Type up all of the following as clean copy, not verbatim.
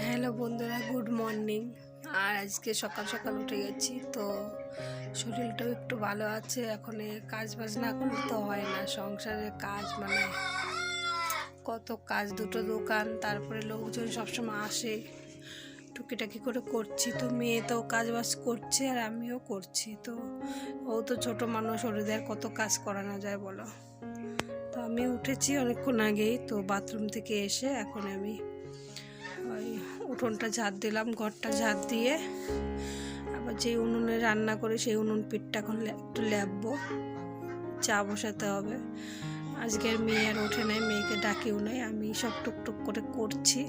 Hello বন্ধুরা, good morning. আর আজকে সকাল সকাল উঠে গেছি, তো শরীরটাও একটু ভালো আছে। এখন কাজ বাজ না করলে তো হয় না, সংসারের কাজ মানে কত কাজ, দুটো দোকান, তারপরে লোকজন সবসময় আসে, টুকিটাকি করে করছি। তো মেয়ে তো কাজ বাজ করছে আর আমিও করছি। তো ও তো ছোটো মানুষ, ওদের কত কাজ করানো যায় বলো। তো আমি উঠেছি অনেকক্ষণ আগেই, তো বাথরুম থেকে এসে এখন আমি ওই উঠোনটা ঝাড় দিলাম, ঘরটা ঝাড় দিয়ে আবার যে উনুনে রান্না করে সেই উনুন পিঠটা এখন একটু ল্যাববো, চা বসাতে হবে। আজকের মেয়ে আর ওঠে নাই, মেয়েকে ডাকেও নাই, আমি সব টুকটুক করে করছি।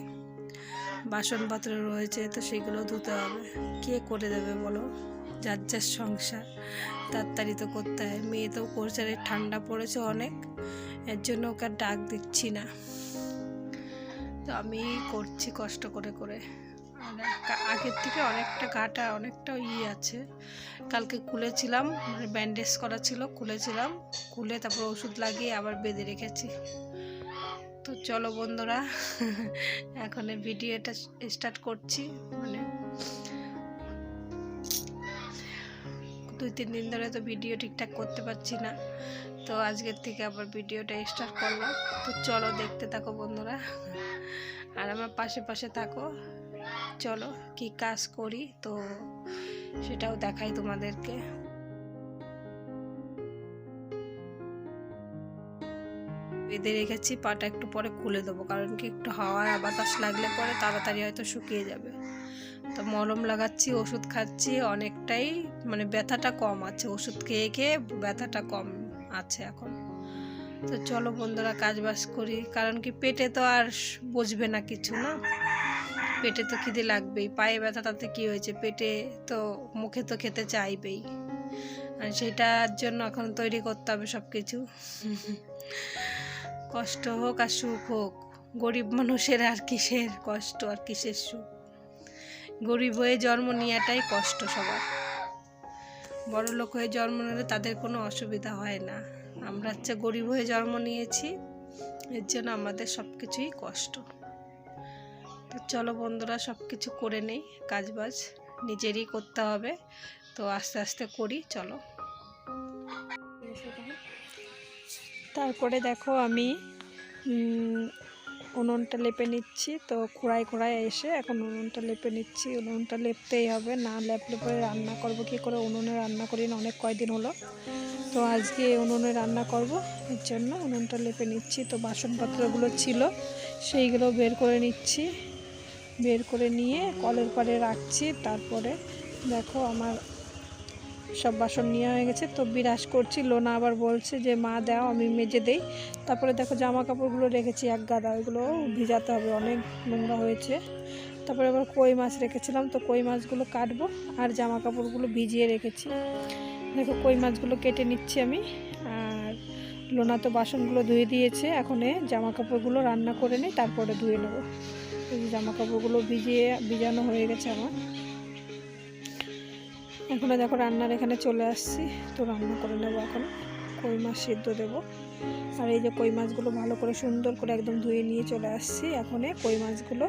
বাসনপত্র রয়েছে, তো সেগুলো ধুতে হবে। কে করে দেবে বলো, যার যার সংসার, তাড়াতাড়ি তো করতে হয়। মেয়ে তো করছে, ঠান্ডা পড়েছে অনেক, এর জন্য ওকে ডাক দিচ্ছি না। তো আমি করছি কষ্ট করে করে। আর আগের থেকে অনেকটা ঘাটা, অনেকটা আছে। কালকে খুলেছিলাম, মানে ব্যান্ডেজ করা ছিল, খুলেছিলাম, খুলে তারপর ওষুধ লাগিয়ে আবার বেঁধে রেখেছি। তো চলো বন্ধুরা, এখন ভিডিওটা স্টার্ট করছি। মানে 2-3 দিন ধরে তো ভিডিও ঠিকঠাক করতে পারছি না, তো আজকের থেকে আবার ভিডিওটা স্টার্ট করলাম। তো চলো দেখতে থাকো বন্ধুরা, আর আমার পাশে পাশে থাকো। চলো কি কাজ করি, তো সেটাও দেখাই তোমাদেরকে। বেঁধে রেখেছি, পাটা একটু পরে খুলে দেবো, কারণ কি একটু হাওয়া বাতাস লাগলে পরে তাড়াতাড়ি হয়তো শুকিয়ে যাবে। তো মলম লাগাচ্ছি, ওষুধ খাচ্ছি, অনেকটাই মানে ব্যথাটা কম আছে, ওষুধ খেয়ে খেয়ে ব্যথাটা কম আছে এখন। তো চলো বন্ধুরা কাজ বাজ করি, কারণ কি পেটে তো আর বুঝবে না কিছু না, পেটে তো খিদে লাগবেই। পায়ে ব্যথা তাতে কী হয়েছে, পেটে তো মুখে তো খেতে চাইবেই, আর সেটার জন্য এখন তৈরি করতে হবে সব কিছু। কষ্ট হোক আর সুখ হোক, গরিব মানুষের আর কিসের কষ্ট আর কিসের সুখ। গরিব হয়ে জন্ম নেওয়াটাই কষ্ট সবার, বড় লোক হয়ে জন্ম নিলে তাদের কোনো অসুবিধা হয় না। আমরা হচ্ছে গরিব হয়ে জন্ম নিয়েছি, এর জন্য আমাদের সব কিছুই কষ্ট। তো চলো বন্ধুরা সব কিছু করে নেই, কাজবাজ নিজেরই করতে হবে, তো আস্তে আস্তে করি চলো। তারপরে দেখো আমি উনুনটা লেপে নিচ্ছি, তো খোঁড়ায় খোঁড়ায় এসে এখন উনুনটা লেপে নিচ্ছি। উনুনটা লেপতেই হবে, না লেপলে পরে রান্না করব কী করে, উনুনে রান্না করি না অনেক কয়দিন হলো, তো আজকে উনুনে রান্না করব, এর জন্য উনুনটা লেপে নিচ্ছি। তো বাসনপত্রগুলো ছিল সেইগুলো বের করে নিচ্ছি, বের করে নিয়ে কলের পাড়ে রাখছি। তারপরে দেখো আমার সব বাসন নেওয়া হয়ে গেছে, তো বিরাজ করছি। লোনা আবার বলছে যে মা দাও, আমি মেজে দেই। তারপরে দেখো জামা কাপড়গুলো রেখেছি এক গাদা, ওইগুলো ভিজাতে হবে, অনেক নোংরা হয়েছে। তারপরে আবার কই মাছ রেখেছিলাম, তো কই মাছগুলো কাটবো, আর জামা কাপড়গুলো ভিজিয়ে রেখেছি। দেখো কই মাছগুলো কেটে নিচ্ছি আমি, আর লোনা তো বাসনগুলো ধুয়ে দিয়েছে। এখন জামা কাপড়গুলো রান্না করে নিই, তারপরে ধুয়ে নেবো। জামা কাপড়গুলো ভিজানো হয়ে গেছে আমার। এখন দেখো রান্নার এখানে চলে আসছি, তো রান্না করে নেবো। এখন কই মাছ সিদ্ধ দেবো, আর এই যে কই মাছগুলো ভালো করে সুন্দর করে একদম ধুয়ে নিয়ে চলে আসছি। এখন কই মাছগুলো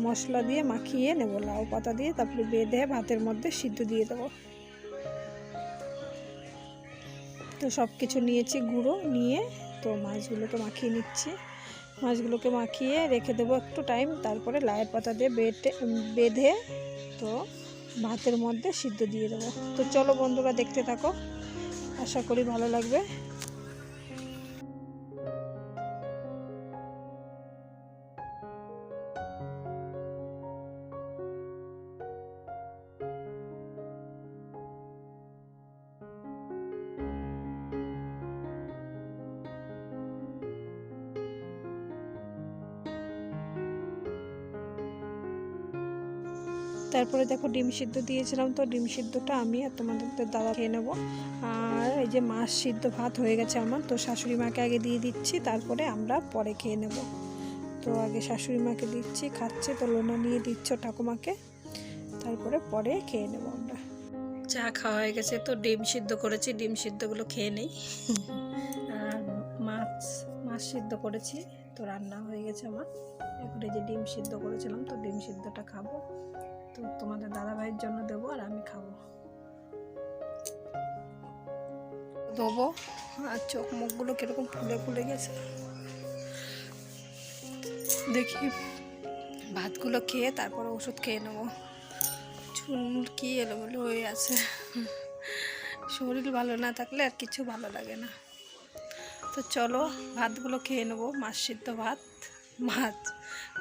মশলা দিয়ে মাখিয়ে নেবো, লাউ পাতা দিয়ে, তারপরে বেঁধে ভাতের মধ্যে সিদ্ধ দিয়ে দেবো। তো সব কিছু নিয়েছি, গুঁড়ো নিয়ে তো মাছগুলোকে মাখিয়ে নিচ্ছি। মাছগুলোকে মাখিয়ে রেখে দেবো একটু টাইম, তারপরে লাউয়ের পাতা দিয়ে বেঁধে তো ভাতের মধ্যে সিদ্ধ দিয়ে দেবো। তো চলো বন্ধুরা দেখতে থাকো, আশা করি ভালো লাগবে। তারপরে দেখো ডিম সিদ্ধ দিয়েছিলাম, তো ডিম সিদ্ধটা আমি আর তোমাদের দাদা খেয়ে নেবো। আর এই যে মাছ সিদ্ধ ভাত হয়ে গেছে আমার, তো শাশুড়ি মাকে আগে দিয়ে দিচ্ছি, তারপরে আমরা পরে খেয়ে নেব। তো আগে শাশুড়ি মাকে দিচ্ছি, খাচ্ছে, তো লোনা নিয়ে দিচ্ছ ঠাকুমাকে, তারপরে পরে খেয়ে নেব আমরা। চা খাওয়া হয়ে গেছে, তো ডিম সিদ্ধ করেছি, ডিম সিদ্ধগুলো খেয়ে নেই। আর মাছ সিদ্ধ করেছি, তো রান্না হয়ে গেছে আমার। এখন এই যে ডিম সিদ্ধ করেছিলাম, তো ডিম সিদ্ধটা খাবো। তো তোমাদের দাদাভাইয়ের জন্য দেবো আর আমি খাবো। দেবো। আর চোখ মুখগুলো কিরকম ফুলে ফুলে গেছে দেখি। ভাতগুলো খেয়ে তারপরে ওষুধ খেয়ে নেবো। চুল কি এলোমেলো হয়ে আছে। শরীর ভালো না থাকলে আর কিছু ভালো লাগে না। তো চলো ভাতগুলো খেয়ে নেবো। মাছ সিদ্ধ ভাত,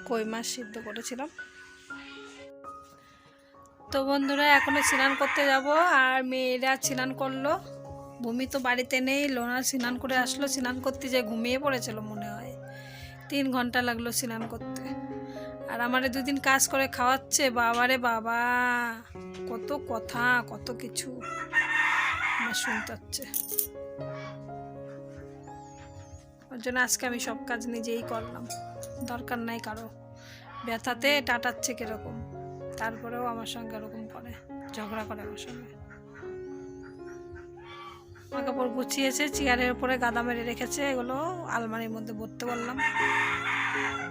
কই মাছ সিদ্ধ করেছিলাম। তো বন্ধুরা এখনো স্নান করতে যাব, আর মেয়েরা স্নান করলো। ভূমি তো বাড়িতে নেই, লোনা স্নান করে আসলো। স্নান করতে যে ঘুমিয়ে পড়েছিল মনে হয়, 3 ঘন্টা লাগলো স্নান করতে। আর আমারে 2 দিন কাজ করে খাওয়াচ্ছে। বাবারে বাবা, কত কথা কত কিছু আমার শুনতে হচ্ছে। ওর জন্য আজকে আমি সব কাজ নিজেই করলাম। দরকার নাই কারো। ব্যথাতে টাটাচ্ছে কিরকম, তারপরেও আমার সঙ্গে এরকম করে, ঝগড়া করে আমার সঙ্গে। আমার কাপড় গুছিয়েছে, চেয়ারের উপরে গাদা মেরে রেখেছে, এগুলো আলমারির মধ্যে ভরতে বললাম।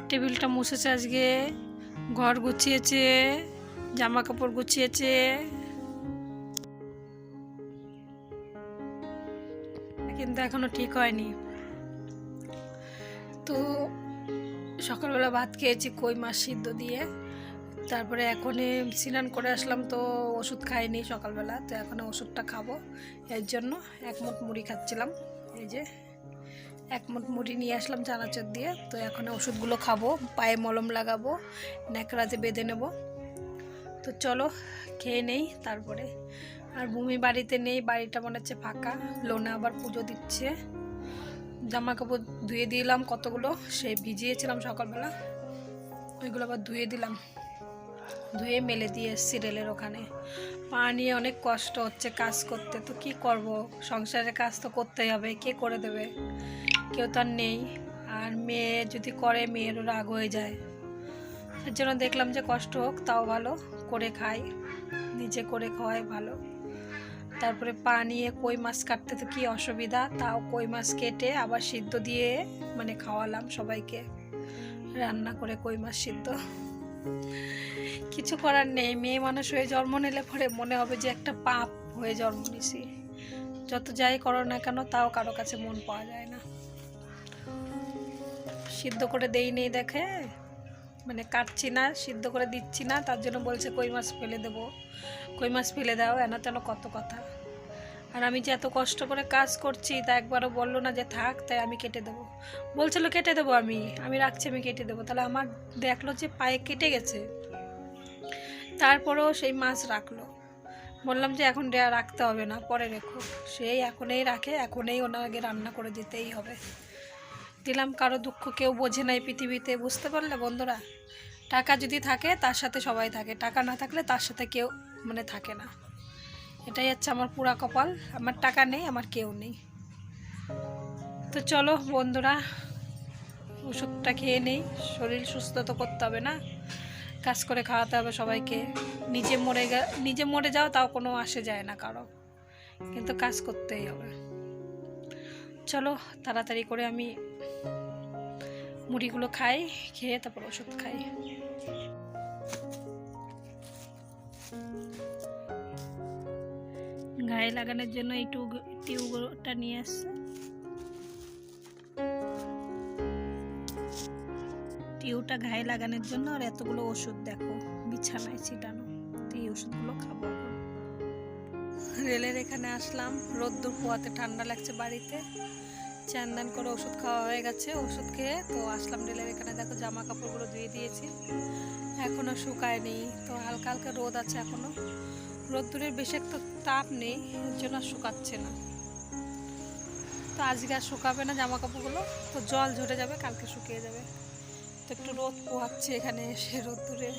টেবিলটা মুছেছে আজকে, ঘর গুছিয়েছে, জামা কাপড় গুছিয়েছে। কিন্তু এখনো ঠিক হয়নি। তো সকালবেলা ভাত খেয়েছি কই মাছ সিদ্ধ দিয়ে। তারপরে এখনই স্নান করে আসলাম, তো ওষুধ খাইনি সকালবেলা। তো এখন ওষুধটা খাবো, এর জন্য 1 মুঠ মুড়ি খাচ্ছিলাম। এই যে 1 মুঠ মুড়ি নিয়ে আসলাম চানাচুর দিয়ে। তো এখন ওষুধগুলো খাবো, পায়ে মলম লাগাবো, ন্যাকড়াতে বেঁধে নেব। তো চলো খেয়ে নেই তারপরে। আর ভূমি বাড়িতে নেই, বাড়িটা মনে হচ্ছে ফাঁকা। লোনা আবার পুজো দিচ্ছে। জামা কাপড় ধুয়ে দিলাম কতগুলো, সে ভিজিয়েছিলাম সকালবেলা, ওইগুলো আবার ধুয়ে দিলাম। ধুয়ে মেলে দিয়ে এসছি রেলের ওখানে। পা নিয়ে অনেক কষ্ট হচ্ছে কাজ করতে। তো কি করব, সংসারের কাজ তো করতেই হবে, কে করে দেবে? কেউ তার নেই। আর মেয়ে যদি করে, মেয়েরও রাগ হয়ে যায়। এর জন্য দেখলাম যে কষ্ট হোক তাও ভালো, করে খাই, নিজে করে খাওয়াই ভালো। তারপরে পা নিয়ে কই মাছ কাটতে তো কি অসুবিধা, তাও কই মাছ কেটে আবার সিদ্ধ দিয়ে মানে খাওয়ালাম সবাইকে, রান্না করে কই মাছ সিদ্ধ। কিছু করার নেই, মেয়ে মানুষ হয়ে জন্ম নিলে পরে মনে হবে যে একটা পাপ হয়ে জন্ম নিছি। যত যাই করো না কেন, তাও কারো কাছে মন পাওয়া যায় না। সিদ্ধ করে দেই নেই দেখে, মানে কাটছি না, সিদ্ধ করে দিচ্ছি না, তার জন্য বলছে কই মাছ ফেলে দেবো, কই মাছ ফেলে দাও, এন তেন কত কথা। আর আমি যে এত কষ্ট করে কাজ করছি তা একবারও বললো না যে থাক, তাই আমি কেটে দেবো। বলছিল কেটে দেবো, আমি রাখছি, আমি কেটে দেবো। তাহলে আমার দেখলো যে পায়ে কেটে গেছে, তারপরেও সেই মাছ রাখলো। বললাম যে এখন রাখতে হবে না, পরে রেখো। সেই এখনই রাখে, এখনই ওনাকে রান্না করে দিতেই হবে। দিলাম, কারো দুঃখ কেউ বোঝে না এই পৃথিবীতে, বুঝতে পারলে বন্ধুরা? টাকা যদি থাকে তার সাথে সবাই থাকে, টাকা না থাকলে তার সাথে কেউ মানে থাকে না। এটাই হচ্ছে আমার পুরা কপাল। আমার টাকা নেই, আমার কেউ নেই। তো চলো বন্ধুরা, ওষুধটা খেয়ে নেই। শরীর সুস্থ তো করতে হবে না, কাজ করে খাওয়াতে হবে সবাইকে। নিজে মরে যাও তাও কোনো আসে যায় না কারো, কিন্তু কাজ করতেই হবে। চলো তাড়াতাড়ি করে আমি মুড়িগুলো খাই, খেয়ে তারপর ওষুধ খাই। গায়ে লাগানোর জন্য এই টিউবটা নিয়ে আসছে। টিউবটা গায়ে লাগানোর জন্য, আর এতগুলো ওষুধ দেখো বিছানায় ছিটানো। তো এই ওষুধগুলো খাবো। রেলের এখানে আসলাম, রোদ্দুর পোয়াতে ঠান্ডা লাগছে বাড়িতে। চান করে ওষুধ খাওয়া হয়ে গেছে, ওষুধ খেয়ে তো আসলাম রেলের এখানে। দেখো জামা কাপড়গুলো ধুয়ে দিয়েছি, এখনও শুকায়নি। তো হালকা হালকা রোদ আছে এখনও, রোদ্দুরের বেশি একটা তাপ নেই, এর জন্য শুকাচ্ছে না। তো আজকে আর শুকাবে না জামা কাপড়গুলো, তো জল ঝরে যাবে, কালকে শুকিয়ে যাবে। তো একটু রোদ পোহাচ্ছে এখানে এসে রোদ্দুরে।